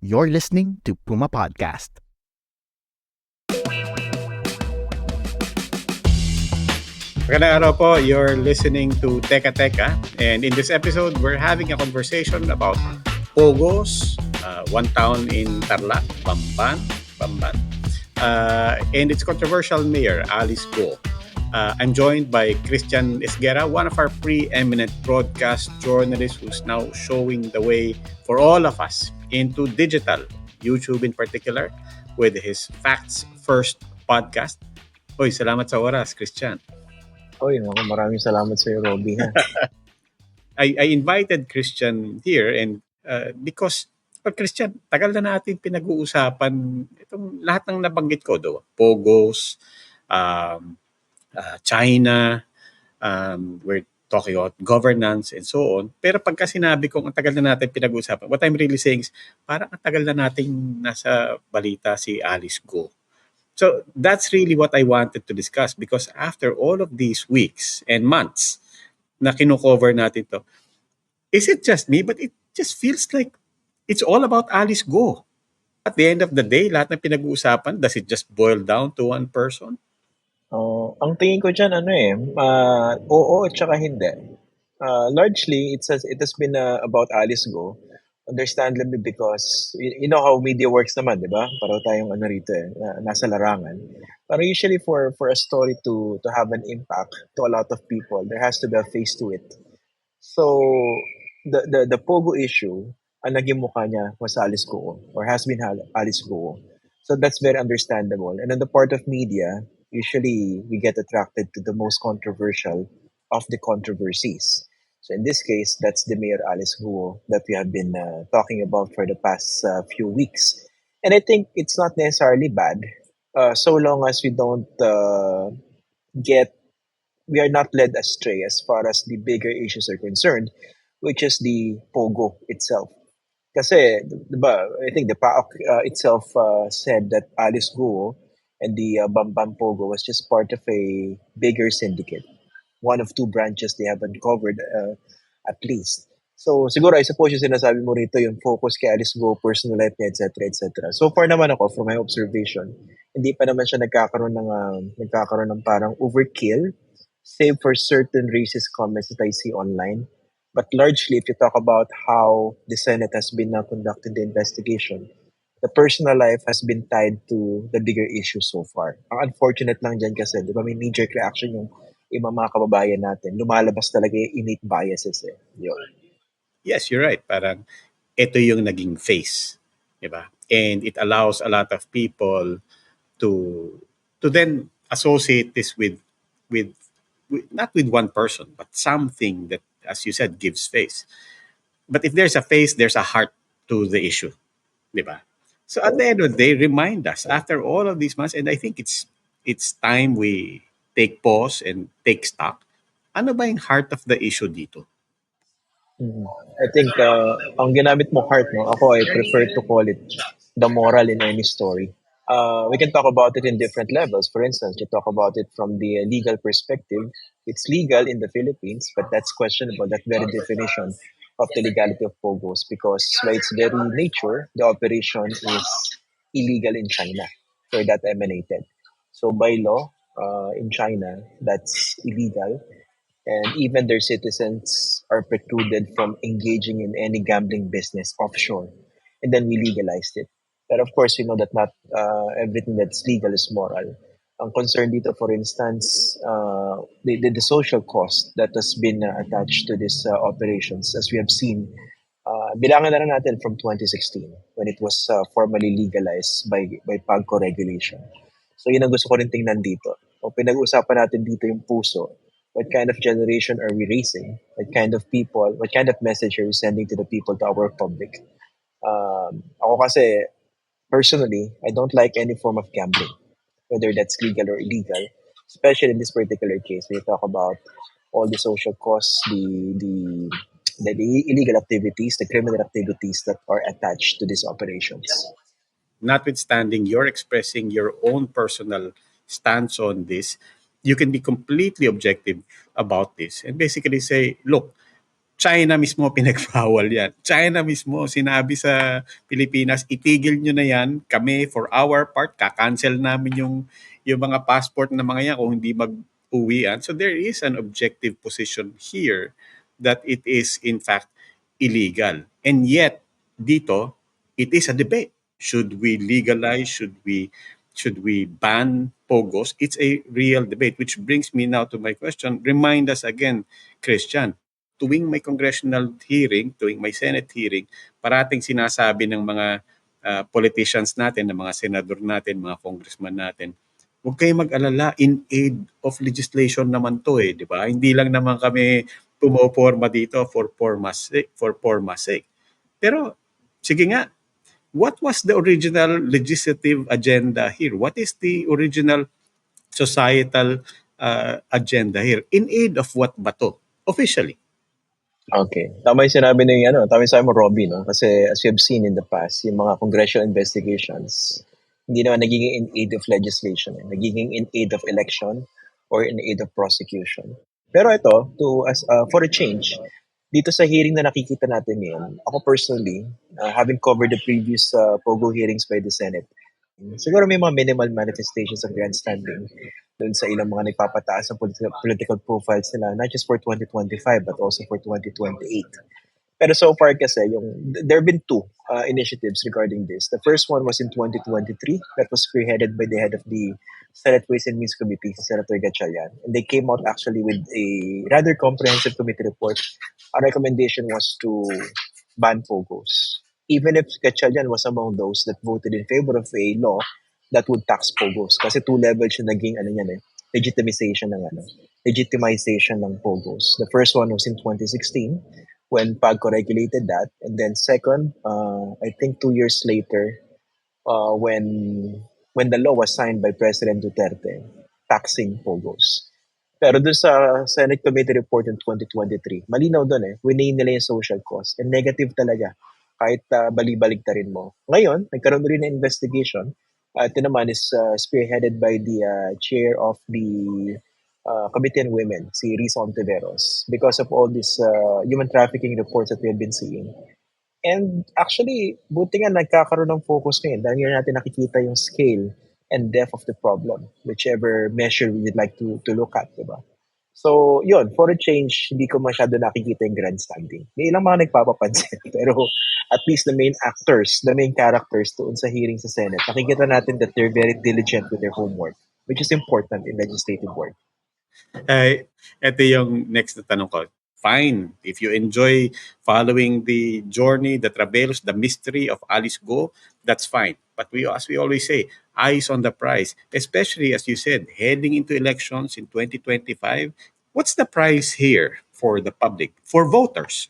You're listening to Puma Podcast. Magandang araw po. You're listening to Teka Teka. And in this episode, we're having a conversation about Pogos, one town in Tarlac, Bamban, and its controversial mayor, Alice Go. I'm joined by Christian Esguera, one of our preeminent broadcast journalists who's now showing the way for all of us into digital, YouTube in particular, with his Facts First podcast. Hoy, salamat sa oras, Christian. Oy, maraming salamat sa iyo, Robbie. I invited Christian here and because Christian, tagal na natin pinag-uusapan itong lahat ng nabanggit ko do. Pogos, China, we're talking about governance and so on. Pero pagka sinabi kong ang tagal na natin pinag-uusapan, what I'm really saying is parang ang tagal na nating nasa balita si Alice Go. So that's really what I wanted to discuss because after all of these weeks and months na kino-cover natin to, is it just me? But it just feels like it's all about Alice Go. At the end of the day, lahat ng pinag-uusapan, does it just boil down to one person? Ang tingin ko dyan, oo at saka hindi. Largely, it has been about Alice Go. Understandably because you know how media works naman, di ba? Para tayong rito nasa larangan. Pero usually for a story to have an impact to a lot of people, there has to be a face to it. So the Pogo issue, ang naging mukha niya was Alice Go or has been Alice Go. So that's very understandable. And on the part of media, usually we get attracted to the most controversial of the controversies. So in this case, that's the Mayor Alice Guo that we have been talking about for the past few weeks. And I think it's not necessarily bad, so long as we don't we are not led astray as far as the bigger issues are concerned, which is the Pogo itself. Kasi, diba, I think the PAOK itself said that Alice Guo and the Bamban Pogo was just part of a bigger syndicate. One of two branches they have uncovered at least. So siguro I suppose yung sinasabi mo rito yung focus kay Alice Go, personal life niya, etc. etc. So far naman ako from my observation, hindi pa naman siya nagkakaroon ng parang overkill save for certain racist comments that I see online. But largely if you talk about how the Senate has been conducting the investigation, the personal life has been tied to the bigger issue so far. Ang unfortunate lang dyan kasi, di ba may knee-jerk reaction yung mga kababayan natin. Lumalabas talaga yung innate biases eh. Yun. Yes, you're right. Parang ito yung naging face, di ba? And it allows a lot of people to then associate this with not with one person, but something that, as you said, gives face. But if there's a face, there's a heart to the issue, di ba? So at the end of the day, remind us after all of these months, and I think it's time we take pause and take stock. Ano ba yung heart of the issue dito? I think ang ginamit mo heart, no? Ako, I prefer to call it the moral in any story. We can talk about it in different levels. For instance, you talk about it from the legal perspective. It's legal in the Philippines, but that's questionable, that very definition of the legality of Pogos, because by its very nature, the operation is illegal in China, where that emanated. So by law, in China, that's illegal. And even their citizens are precluded from engaging in any gambling business offshore. And then we legalized it. But of course, we know that not everything that's legal is moral. Ang concern dito, for instance, the social cost that has been attached to these operations, as we have seen, bilangan na lang natin from 2016 when it was formally legalized by PAGCO regulation. So yun ang gusto ko rin tingnan dito. O pinag-usapan natin dito yung puso. What kind of generation are we raising? What kind of people, what kind of message are we sending to the people, to our public? Ako kasi, personally, I don't like any form of gambling, whether that's legal or illegal, especially in this particular case, when you talk about all the social costs, the illegal activities, the criminal activities that are attached to these operations. Notwithstanding you're expressing your own personal stance on this, you can be completely objective about this and basically say, look, China mismo pinagbawal yan. China mismo sinabi sa Pilipinas, itigil nyo na yan. Kami, for our part, kakancel namin yung mga passport na mga yan kung hindi mag-uwian. So there is an objective position here that it is in fact illegal. And yet, dito, it is a debate. Should we legalize? Should we ban pogos? It's a real debate, which brings me now to my question. Remind us again, Christian, tuwing may congressional hearing, tuwing may Senate hearing, parating sinasabi ng mga politicians natin, ng mga senador natin, mga congressman natin, huwag kayong mag-alala, in aid of legislation naman to di ba? Hindi lang naman kami pumoporma dito for forma's sake. Pero, sige nga, what was the original legislative agenda here? What is the original societal agenda here? In aid of what ba to? Officially. Okay. Tama yung sinabi ni, tama yung sabi mo, Robbie, no? Kasi as we have seen in the past, yung mga congressional investigations, hindi naman nagiging in aid of legislation. Nagiging in aid of election or in aid of prosecution. Pero ito, for a change, dito sa hearing na nakikita natin ngayon, ako personally, having covered the previous POGO hearings by the Senate, siguro may mga minimal manifestations of grandstanding doon sa ilang mga nagpapataas ng political profiles nila, not just for 2025 but also for 2028. Pero so far kasi, there have been two initiatives regarding this. The first one was in 2023 that was spearheaded by the head of the Senate Ways and Means Committee, Senator Gatchalian. And they came out actually with a rather comprehensive committee report. Our recommendation was to ban POGOs. Even if Gatchalian was among those that voted in favor of a law that would tax POGOs. Kasi two levels yung naging legitimization ng POGOs. The first one was in 2016 when PAGCO regulated that. And then second, I think 2 years later, when the law was signed by President Duterte, taxing POGOs. Pero dun sa Senate Committee Report in 2023, malinaw dun winay nila yung social cost. And negative talaga, kahit bali-baligtarin mo. Ngayon, nagkaroon rin ng investigation. Ito naman is spearheaded by the chair of the Committee on Women, si Risa Ontiveros, because of all these human trafficking reports that we have been seeing. And actually, buti nga nagkakaroon ng focus ngayon dahil ngayon natin nakikita yung scale and depth of the problem, whichever measure we would like to look at, diba? So, yun, for a change, hindi ko masyado nakikita yung grandstanding. May ilang mga nagpapapansin, pero at least the main characters doon sa hearing sa Senate, nakikita natin that they're very diligent with their homework, which is important in legislative work. Ito yung next na tanong ko. Fine. If you enjoy following the journey, the travails, the mystery of Alice Go, that's fine. But as we always say, eyes on the prize, especially as you said, heading into elections in 2025. What's the prize here for the public, for voters?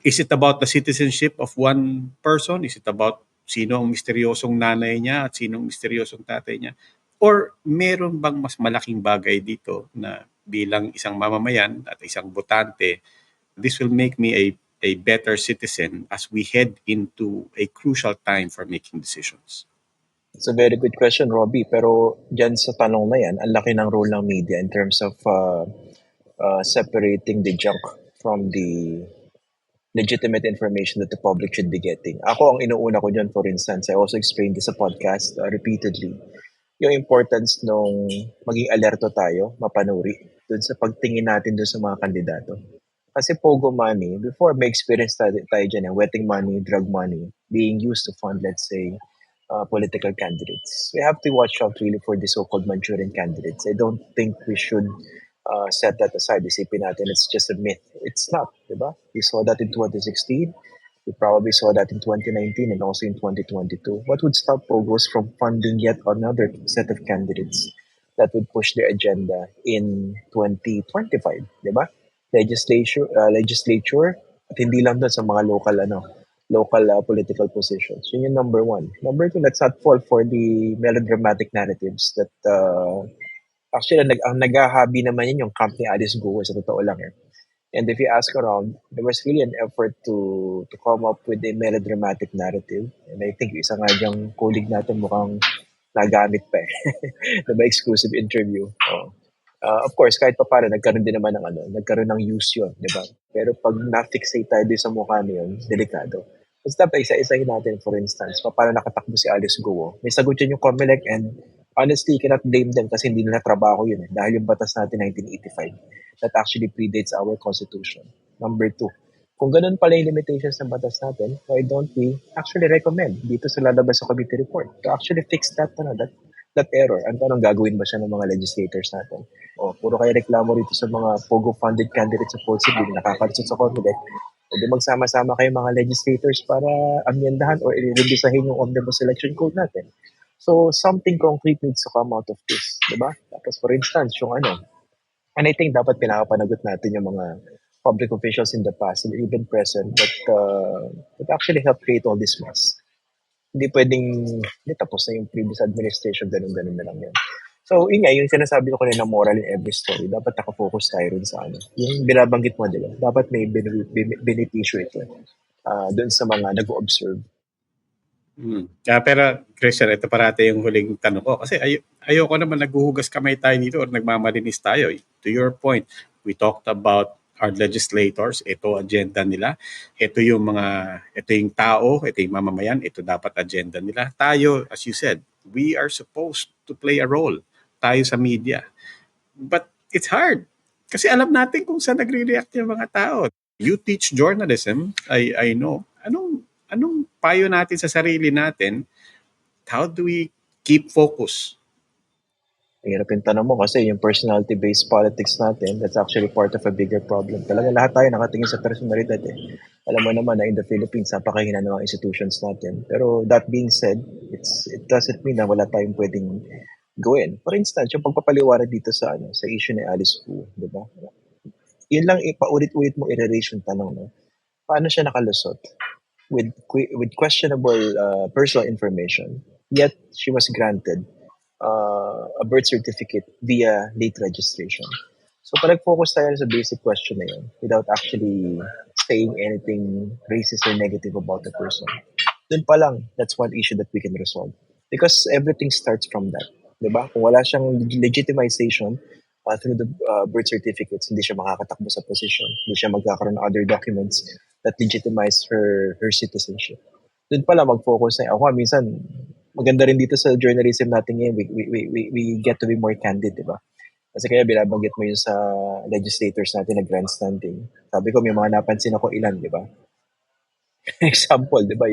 Is it about the citizenship of one person? Is it about sino ang misteryosong nanay niya at sino ang misteryosong tatay niya? Or meron bang mas malaking bagay dito na bilang isang mamamayan at isang botante, this will make me a better citizen as we head into a crucial time for making decisions? It's a very good question, Robbie. Pero dyan sa tanong na yan, ang laki ng role ng media in terms of separating the junk from the legitimate information that the public should be getting. Ako, ang inuuna ko dyan, for instance, I also explained this sa podcast repeatedly, yung importance nung maging alerto tayo, mapanuri, dun sa pagtingin natin dun sa mga kandidato. Kasi POGO money, before may experience tayo dyan, wetting money, drug money, being used to fund, let's say, political candidates. We have to watch out really for the so-called Manchurian candidates. I don't think we should set that aside. Isipin natin, it's just a myth. It's not, diba? We saw that in 2016. We probably saw that in 2019 and also in 2022. What would stop POGOs from funding yet another set of candidates that would push their agenda in 2025, diba? Legislature, at hindi lang doon sa mga local political positions. Yun yung number one. Number two, let's not fall for the melodramatic narratives that actually, ang naghahabi naman yun yung camp ni Alice Go, sa totoo lang And if you ask around, there was really an effort to come up with a melodramatic narrative. And I think isa nga diyang colleague natin mukhang nagamit pa diba, exclusive interview. Of course, kahit pa paano, nagkaroon din naman ng nagkaroon ng use yun, di ba? Pero pag na-fixate tayo din sa mukha na yun, delikado. Basta dapat isa-isahin natin, for instance, paano nakatakbo si Alice Guo. May sagot yun yung COMELEC, and honestly, you cannot blame them kasi hindi nila trabaho yun dahil yung batas natin 1985 that actually predates our constitution. Number 2, kung ganun pala yung limitations ng batas natin, why don't we actually recommend dito sa lalabas sa committee report to actually fix that error? Anong gagawin ba siya ng mga legislators natin? Puro kayo reklamo rito sa mga POGO-funded candidates sa possibly nakakalusot sa COMELEC. Pwede magsama-sama kayo mga legislators para amyendahan or i-revisahin yung Omnibus Election Code natin. So, something concrete needs to come out of this, di ba? Tapos, for instance, yung and I think dapat pinakapanagot natin yung mga public officials in the past and even present that actually helped create all this mess. Hindi pwedeng, tapos na yung previous administration, ganun-ganun na lang yan. So, yun nga, yung sinasabi ko kanina, moral in every story, dapat nakafocus tayo rin sa yung binabanggit mo, di ba? Dapat may beneficio ito doon sa mga nag-observe. Pero, Christian, ito parati yung huling tanong ko. Kasi ayoko naman naghuhugas kamay tayo dito or nagmamalinis tayo. To your point, we talked about our legislators, ito agenda nila, ito yung tao, ito yung mamamayan, ito dapat agenda nila. Tayo, as you said, we are supposed to play a role. Tayo sa media. But it's hard. Kasi alam natin kung saan nagre-react yung mga tao. You teach journalism, I know. Anong payo natin sa sarili natin? How do we keep focus? Hirap yung tanong mo kasi yung personality-based politics natin, that's actually part of a bigger problem. Talaga lahat tayo nakatingin sa personalidad Alam mo naman na in the Philippines, napakahina ng mga institutions natin. Pero that being said, it doesn't mean na wala tayong pwedeng gawin. For instance, yung pagpapaliwanag dito sa issue ni Alice Guo, di ba? Yun lang, paulit-ulit mo i-raise yung tanong, no? Paano siya nakalusot with questionable personal information, yet she was granted a birth certificate via late registration. So, pag-focus tayo sa basic question na yun without actually saying anything racist or negative about the person, dun pa lang, that's one issue that we can resolve. Because everything starts from that. Diba? Kung wala siyang legitimization through the birth certificates, hindi siya makakatakbo sa position. Hindi siya magkakaroon ng other documents that legitimize her citizenship. Dun pala mag-focus na. Ako minsan, maganda rin dito sa journalism natin ngayon, we get to be more candid, diba? Kasi kaya binabanggit mo yun sa legislators natin na grandstanding. Sabi ko, may mga napansin ako ilan, diba? Example, diba,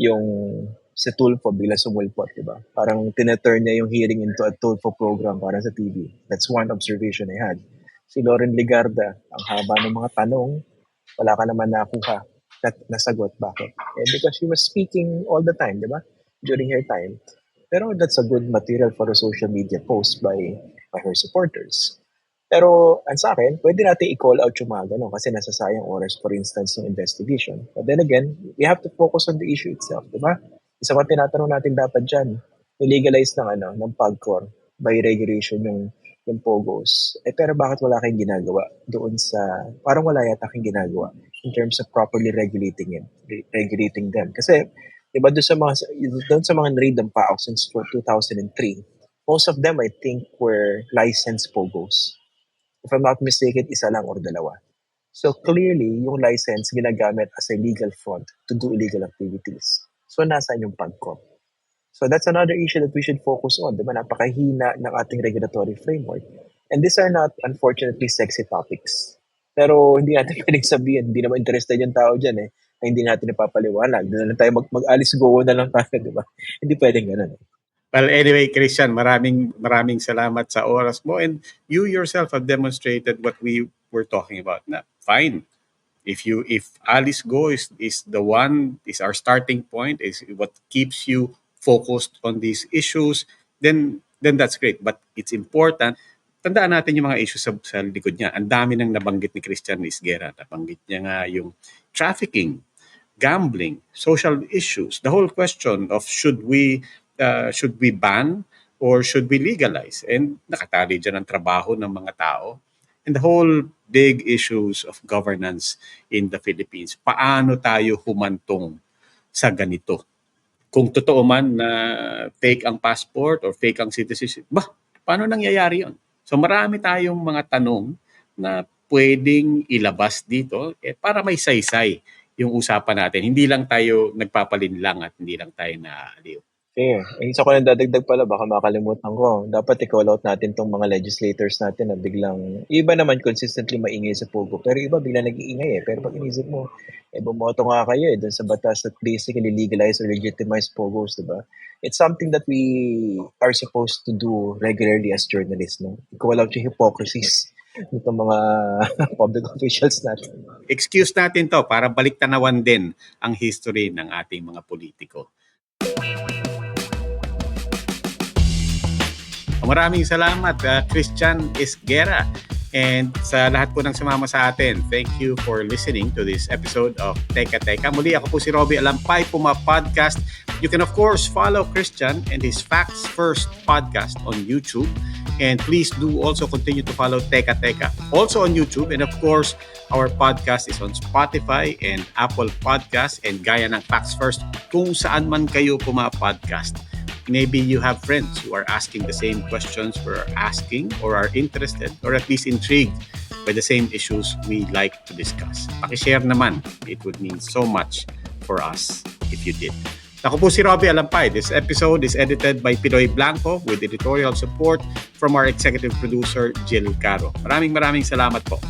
yung si Tulfo bigla sumulpot, diba? Parang tineturn niya yung hearing into a Tulfo program para sa TV. That's one observation I had. Si Lauren Ligarda, ang haba ng mga tanong, wala ka naman nakuha nasagot. Bakit? Because she was speaking all the time, diba? During her time. Pero that's a good material for a social media post by her supporters. Pero ang sa akin, pwede natin i-call out yung mga ganun kasi nasasayang oras, for instance, ng investigation. But then again, we have to focus on the issue itself, di ba? Isa pa tinatanong natin dapat dyan, i-legalize ng PAGCOR by regulation yung POGOs. Pero bakit wala kayong ginagawa doon sa, parang wala yata kayong ginagawa in terms of properly regulating them. Kasi, di ba, doon sa mga na-read ng PAOK since 2003, most of them, I think, were licensed POGOs. If I'm not mistaken, isa lang or dalawa. So clearly, yung license ginagamit as a legal front to do illegal activities. So nasaan yung PAGCOR? So that's another issue that we should focus on. Diba? Napakahina ng ating regulatory framework. And these are not, unfortunately, sexy topics. Pero hindi natin pwedeng sabihin, hindi naman interested yung tao dyan na hindi natin ipapaliwanag. Doon na lang tayo mag-Alice Guo na lang tayo, diba? Hindi pwedeng ganun. Well, anyway, Christian, maraming salamat sa oras mo, and you yourself have demonstrated what we were talking about. Na fine, if Alice Guo is the one, is our starting point, is what keeps you focused on these issues, then that's great. But it's important, tandaan natin yung mga issues sa likod niya. Ang dami nang nabanggit ni Christian Isguera. Nabanggit niya nga yung trafficking, gambling, social issues, the whole question of should we ban or should we legalize? And nakatali dyan ang trabaho ng mga tao. And the whole big issues of governance in the Philippines. Paano tayo humantong sa ganito? Kung totoo man na fake ang passport or fake ang citizenship, paano nangyayari yun? So marami tayong mga tanong na pwedeng ilabas dito para may saysay yung usapan natin. Hindi lang tayo nagpapalinlang at hindi lang tayo naaaliw. Fair. Isa ko lang dadagdag pala, baka makalimutan ko. Dapat i-call out natin tong mga legislators natin na biglang, iba naman consistently maingay sa Pogo, pero iba biglang nag-iingay Pero pag inisip mo, bumoto nga kayo dun sa batas that basically legalize or legitimize Pogos, diba? It's something that we are supposed to do regularly as journalists, no? I-call out yung hypocrisies nitong mga public officials natin. Excuse natin to para baliktanawan din ang history ng ating mga politiko. Maraming salamat, Christian Esguera. And sa lahat po ng sumama sa atin, thank you for listening to this episode of Teka Teka. Muli, ako po si Robbie Alampay, Puma Podcast. You can of course follow Christian and his Facts First podcast on YouTube. And please do also continue to follow Teka Teka also on YouTube. And of course, our podcast is on Spotify and Apple Podcasts and gaya ng Facts First kung saan man kayo Puma-podcast. Maybe you have friends who are asking the same questions we're asking or are interested or at least intrigued by the same issues we like to discuss. Pakishare naman. It would mean so much for us if you did. Ako po si Robbie Alampay. This episode is edited by Pidoy Blanco with editorial support from our executive producer, Jill Caro. Maraming salamat po.